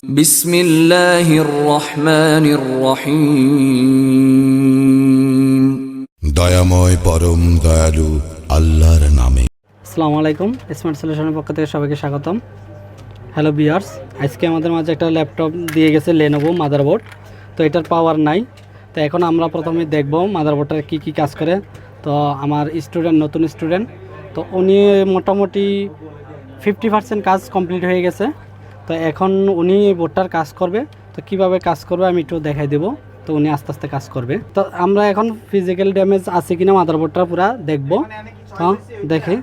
বিসমিল্লাহির রহমানির রহিম। দয়াময় পরম দয়ালু আল্লাহর নামে। আসসালামু আলাইকুম, স্মার্ট সলিউশনের পক্ষ থেকে সবাইকে স্বাগতম। হ্যালো ভিউয়ার্স, আজকে আমাদের মাঝে একটা ল্যাপটপ দিয়ে গেছে লেনোভো মাদারবোর্ড। তো এটার পাওয়ার নাই। তো এখন আমরা প্রথমে দেখব মাদারবোর্ডটার কি কাজ করে। তো আমার নতুন স্টুডেন্ট, তো উনি মোটামুটি 50% কাজ কমপ্লিট হয়ে গেছে। তো এখন উনি বোর্ডটার কাজ করবে। তো কিভাবে কাজ করবে আমি একটু দেখাই দেবো। তো উনি আস্তে আস্তে কাজ করবে। তো আমরা এখন ফিজিক্যাল ড্যামেজ আছে কিনা মাদারবোর্ডটা পুরো দেখব। হ্যাঁ, দেখে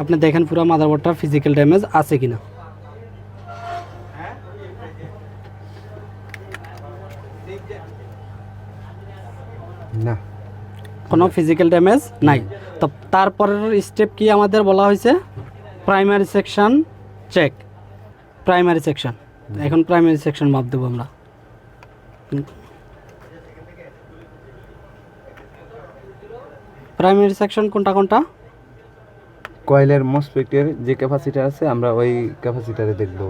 আপনি দেখেন পুরো মাদারবোর্ডটা ফিজিক্যাল ড্যামেজ আছে কিনা। না, কোনো ফিজিক্যাল ড্যামেজ নাই। তো তারপরের স্টেপ কি আমাদের বলা হয়েছে? Primary section check. Primary section, এখন প্রাইমারি সেকশন মাপ দেবো আমরা। প্রাইমারি সেকশন কোনটা? কয়েলের মসফেটের যে ক্যাপাসিটার আছে আমরা ওই ক্যাপাসিটারে দেখব।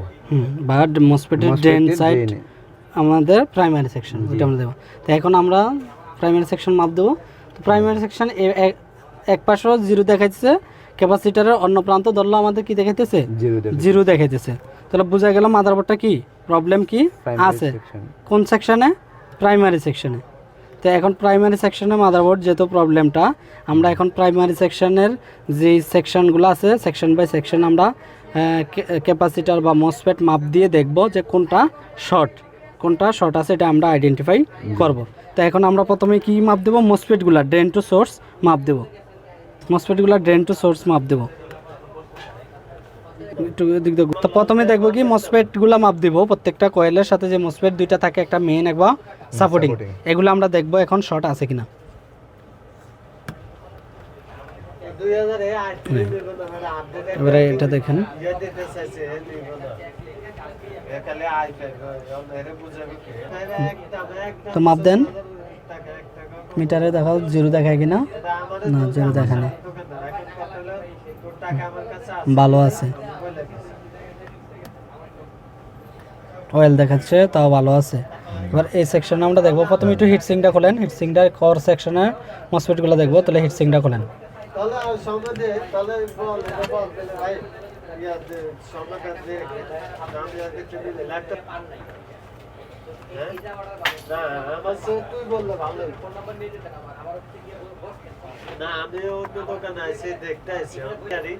বাট মসফেটের ড্রেন সাইড আমাদের প্রাইমারি সেকশন, ওইটা আমরা দেবো। তো এখন আমরা প্রাইমারি সেকশন মাপ দেবো। তো প্রাইমারি সেকশন এক পাশেও জিরো দেখাইতেছে, ক্যাপাসিটারের অন্য প্রান্ত ধরলে আমাদের কি দেখাইতেছে? জিরো দেখাইতেছে। তাহলে বোঝা গেল মাদারবোর্ডটা কি প্রবলেম কি আছে। কোন সেকশনে? প্রাইমারি সেকশনে। তো এখন প্রাইমারি সেকশনে মাদারবোর্ড যেহেতু প্রবলেমটা, আমরা এখন প্রাইমারি সেকশনের যে সেকশনগুলো আছে সেকশন বাই সেকশন আমরা ক্যাপাসিটার বা মসফেট মাপ দিয়ে দেখব যে কোনটা শর্ট আছে, এটা আমরা আইডেন্টিফাই করব। তো এখন আমরা প্রথমে কি মাপ দেবো? মসফেটগুলো ড্রেন টু সোর্স মাপ দেব। মসফেটগুলো ড্রেন টু সোর্স মাপ দেব। তো প্রথমে দেখবো কি মসফেটগুলো মাপ দিব। প্রত্যেকটা কয়েলের সাথে যে মসফেট দুইটা থাকে, একটা মেইন একটা সাপোর্টিং, এগুলো আমরা দেখবো এখন শর্ট আছে কিনা। এবারে এটা দেখেন, তো মাপ দেন। মিটারে দেখাও জিরো দেখায় কিনা। না, জিরো দেখা নেই, ভালো আছে। অয়েল দেখাচ্ছে, তাও ভালো আছে। এবার এই সেকশনে আমরা দেখবো। প্রথমে একটু হিটসিংটা খোলেন। হিটসিংটা কর সেকশনে মসফেটগুলো দেখবো। তাহলে হিটসিংটা খোলেন। না, আমি অন্য দোকানে আইসি দেখতে আইসি জানি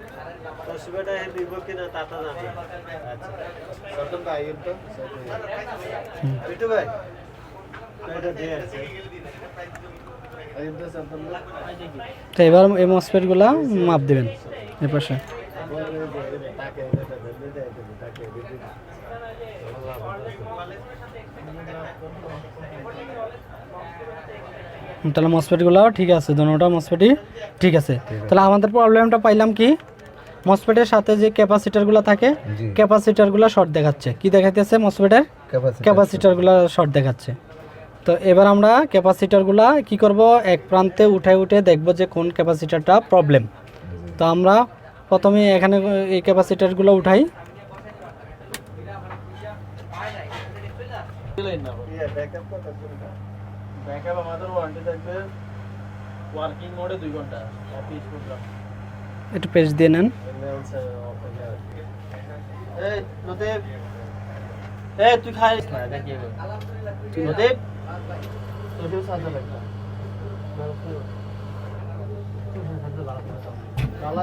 অসুবিধা নিব কিনা তা তো জানি। আচ্ছা, সতন ভাই তো বিটু ভাই এটা দিয়ে আছে। তো এবার এই মসফেটগুলো মাপ দেবেন এই পাশে। তাহলে মসফেটগুলো ঠিক আছে, দুটোটা মসফেটই ঠিক আছে। তাহলে আমাদের প্রবলেমটা পাইলাম কি? মসফেটের সাথে যে ক্যাপাসিটারগুলো থাকে, ক্যাপাসিটারগুলো শর্ট দেখাচ্ছে। কি দেখাইতেছে? মসফেটের ক্যাপাসিটারগুলো শর্ট দেখাচ্ছে। তো এবার আমরা ক্যাপাসিটারগুলো কি করব? এক প্রান্তে উঠে দেখব যে কোন ক্যাপাসিটারটা প্রবলেম। তো আমরা প্রথমে এখানে এই ক্যাপাসিটারগুলো উঠাই। ব্যাকআপ আমাদের ওয়ারেন্টি থাকবে ওয়ার্কিং মোডে 2 ঘন্টা অফিস প্রোগ্রাম। একটু পেজ দিয়ে নেন। এই নদীপ, তুই খাইস না এটা কি নদীপ? তোর সাথে লাগা।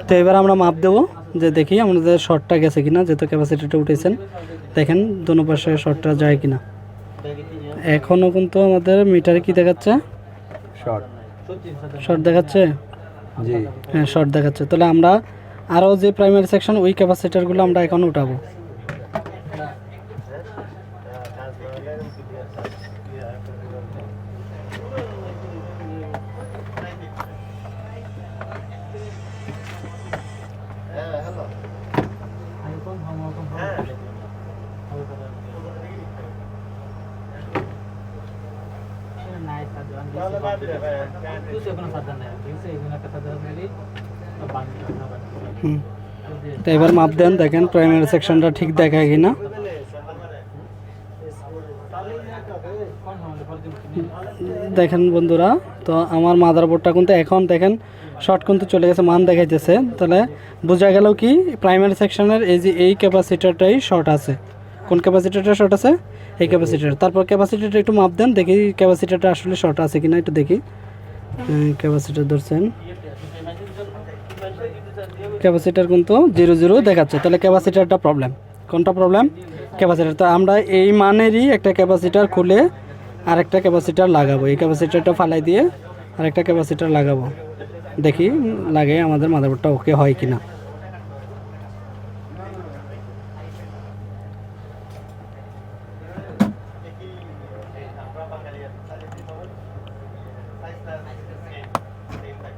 তো এবার আমরা মাপ দেবো, যে দেখি আমাদের শর্টটা গেছে কিনা। যেহেতু ক্যাপাসিটিটা উঠেছেন, দেখেন দোনো পাশে শর্টটা যায় কিনা। এখনও কিন্তু আমাদের মিটারে কি দেখাচ্ছে? শর্ট দেখাচ্ছে। জি হ্যাঁ, শর্ট দেখাচ্ছে। তাহলে আমরা আরও যে প্রাইমারি সেকশন ওই ক্যাপাসিটারগুলো আমরা এখন উঠাবো। তো এবার মাপ দেন, দেখেন প্রাইমারি সেকশনটা ঠিক দেখায় কিনা। দেখেন বন্ধুরা, তো আমার মাদারবোর্ডটা কিন্তু এখন দেখেন শর্ট কিন্তু চলে গেছে, মান দেখাইতেছে। তাহলে বোঝা গেল কি প্রাইমারি সেকশনের এই যে এই ক্যাপাসিটারটাই শর্ট আছে। কোন ক্যাপাসিটারটা শর্ট আছে? এই ক্যাপাসিটার। তারপর ক্যাপাসিটারটা একটু মাপ দেন, দেখি ক্যাপাসিটারটা আসলে শর্ট আছে কিনা একটু দেখি। ক্যাপাসিটার ধরছেন, ক্যাপাসিটার কিন্তু 0 দেখাচ্ছে। তাহলে ক্যাপাসিটারটা প্রবলেম। কোনটা প্রবলেম? ক্যাপাসিটার। তো আমরা এই মানেরই একটা ক্যাপাসিটার খুলে আরেকটা ক্যাপাসিটার লাগাবো। এই ক্যাপাসিটারটা ফালাই দিয়ে আরেকটা ক্যাপাসিটার লাগাবো, দেখি লাগে আমাদের মাদারবোর্ডটা ওকে হয় কিনা।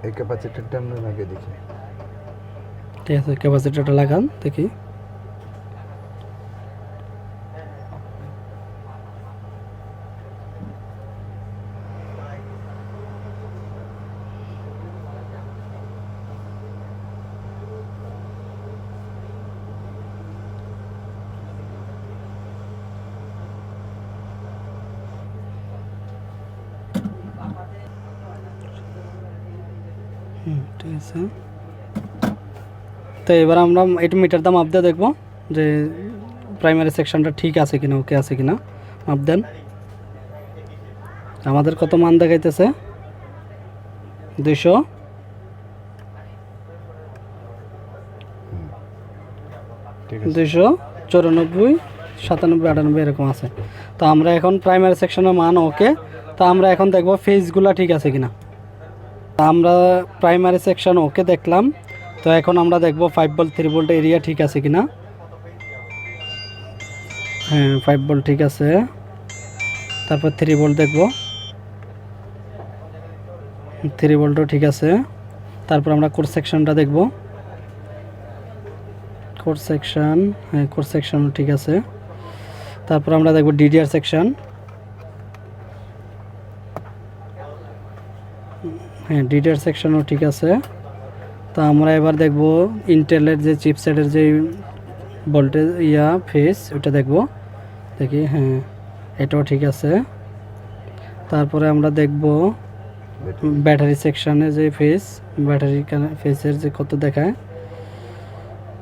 এই ক্যাপাসিটরটা আমরা লাগিয়ে দেখি। ঠিক আছে, ক্যাপাসিটারটা লাগান দেখি। ঠিক আছে, তো এবার আমরা এটা মিটার দাম মাপ দিয়ে দেখবো যে প্রাইমারি সেকশনটা ঠিক আছে কিনা, ওকে আছে কিনা। মাপ দেন। আমাদের কত মান দেখাইতেছে? 200, 294, 97, 98 এরকম আছে। তো আমরা এখন প্রাইমারি সেকশনের মান ওকে। তো আমরা এখন দেখবো ফেজগুলো ঠিক আছে কিনা। আমরা প্রাইমারি সেকশন ওকে দেখলাম। তো এখন আমরা দেখব 5 ভোল্ট 3 ভোল্ট এরিয়া ঠিক আছে কিনা। হ্যাঁ, 5 ভোল্ট ঠিক আছে। তারপর 3 ভোল্ট দেখব, 3 ভোল্টও ঠিক আছে। তারপর আমরা কোর সেকশনটা দেখব, কোর সেকশন, হ্যাঁ কোর সেকশনও ঠিক আছে। তারপর আমরা দেখব ডিডিআর সেকশন, হ্যাঁ ডিডিআর সেকশনও ঠিক আছে। তো আমরা এবার দেখব ইন্টেলের যে চিপসেটের যে ভোল্টেজ ফেজ ওটা দেখব, দেখি হ্যাঁ এটাও ঠিক আছে। তারপরে আমরা দেখব ব্যাটারি সেকশনে যে ফেজ, ব্যাটারি ফেজের যে কত দেখায়,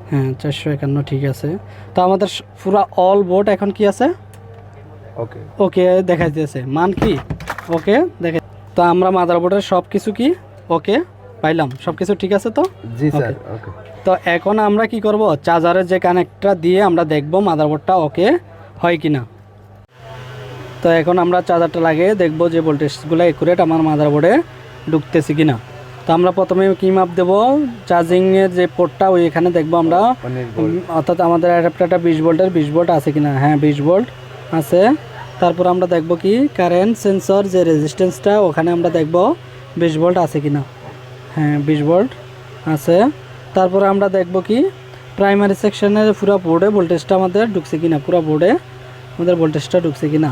হ্যাঁ 451 ঠিক আছে। তো আমাদের পুরো অল বোর্ড এখন কি আছে? ওকে ওকে দেখাইতেছে, মান কি ওকে দেখে। তো আমরা মাদারবোর্ডের সব কিছু কি ওকে পাইলাম, সব কিছু ঠিক আছে তো? জি স্যার, ওকে। তো এখন আমরা কি করব, চার্জারের যে কানেক্টটা দিয়ে আমরা দেখব মাদারবোর্ডটা ওকে হয় কিনা। তো এখন আমরা চার্জারটা লাগিয়ে দেখব যে ভোল্টেজগুলো একুরেট আমার মাদারবোর্ডে ঢুকতেছে কিনা। তো আমরা প্রথমে কি মাপ দেব, চার্জিংয়ের যে পোর্টটা ওই এখানে দেখব আমরা, অর্থাৎ আমাদের অ্যাডাপ্টারটা 20 ভোল্টের, 20 ভোল্ট আছে কিনা। হ্যাঁ 20 ভোল্ট আছে। তারপর আমরা দেখব কি কারেন্ট সেন্সর যে রেজিস্ট্যান্সটা ওখানে আমরা দেখব 20 ভোল্ট আছে কিনা। হ্যাঁ 20 ভোল্ট আছে। তারপরে আমরা দেখব কি প্রাইমারি সেকশনের পুরো বোর্ডে ভোল্টেজটা আমাদের ঢুকছে কিনা, পুরো বোর্ডে আমাদের ভোল্টেজটা ঢুকছে কিনা।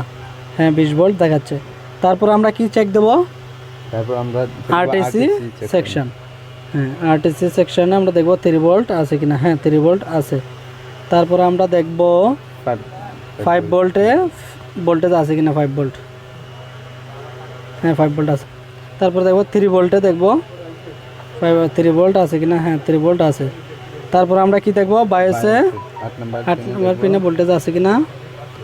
হ্যাঁ 20 ভোল্ট দেখাচ্ছে। তারপর আমরা কি চেক দেব, তারপর আমরা আরটিসি সেকশন, হ্যাঁ আরটিসি সেকশনে আমরা দেখব 3 ভোল্ট আছে কিনা। হ্যাঁ 3 ভোল্ট আছে। তারপরে আমরা দেখব 5 ভোল্টে ভোল্টেজ আছে কিনা, 5 ভোল্ট, হ্যাঁ 5 ভোল্ট আছে। তারপর দেখব 3 ভোল্টে দেখব 3 ভোল্ট আছে কিনা। হ্যাঁ 3 ভোল্ট আছে। তারপর আমরা কি দেখব, বায়োসে 8 নম্বর পিনে ভোল্টেজ আছে কিনা।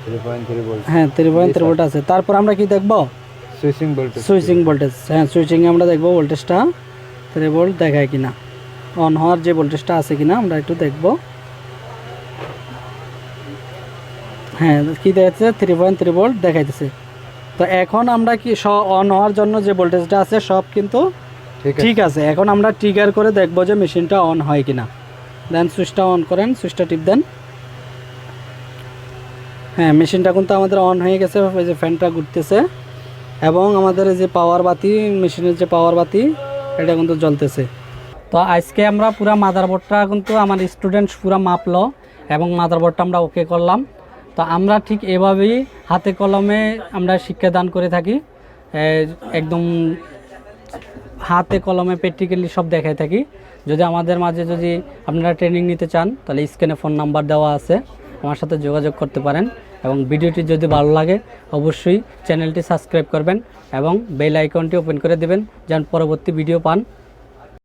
3.3 ভোল্ট, হ্যাঁ 3.3 ভোল্ট আছে। তারপর আমরা কি দেখব, সুইচিং ভোল্টেজ, হ্যাঁ সুইচিংয়ে আমরা দেখব ভোল্টেজটা 3 ভোল্ট দেখায় কিনা, অন হওয়ার যে ভোল্টেজটা আছে কিনা আমরা একটু দেখব। হ্যাঁ কি দেখাচ্ছে, 3.3 ভোল্ট দেখাইতেছে। তো এখন আমরা কি অন হওয়ার জন্য যে ভোল্টেজটা আছে সব কিন্তু ঠিক আছে। এখন আমরা ট্রিগার করে দেখব যে মেশিনটা অন হয় কিনা। দেন সুইচটা অন করেন, সুইচটা টিপ দেন। হ্যাঁ মেশিনটা কিন্তু আমাদের অন হয়ে গেছে, ওই যে ফ্যানটা ঘুরতেছে এবং আমাদের যে পাওয়ার বাতি, মেশিনের যে পাওয়ার বাতি এটা কিন্তু জ্বলতেছে। তো আজকে আমরা পুরা মাদারবোর্ডটা কিন্তু আমার স্টুডেন্ট পুরা মাপলো এবং মাদারবোর্ডটা আমরা ওকে করলাম। তো আমরা ঠিক এভাবেই হাতে কলমে আমরা শিক্ষাদান করে থাকি, একদম হাতে কলমে প্র্যাকটিক্যালি সব দেখাই থাকি। যদি আমাদের মাঝে যদি আপনারা ট্রেনিং নিতে চান তাহলে স্ক্রিনে ফোন নাম্বার দেওয়া আছে, আমার সাথে যোগাযোগ করতে পারেন এবং ভিডিওটি যদি ভালো লাগে অবশ্যই চ্যানেলটি সাবস্ক্রাইব করবেন এবং বেল আইকনটি ওপেন করে দেবেন যেন পরবর্তী ভিডিও পান।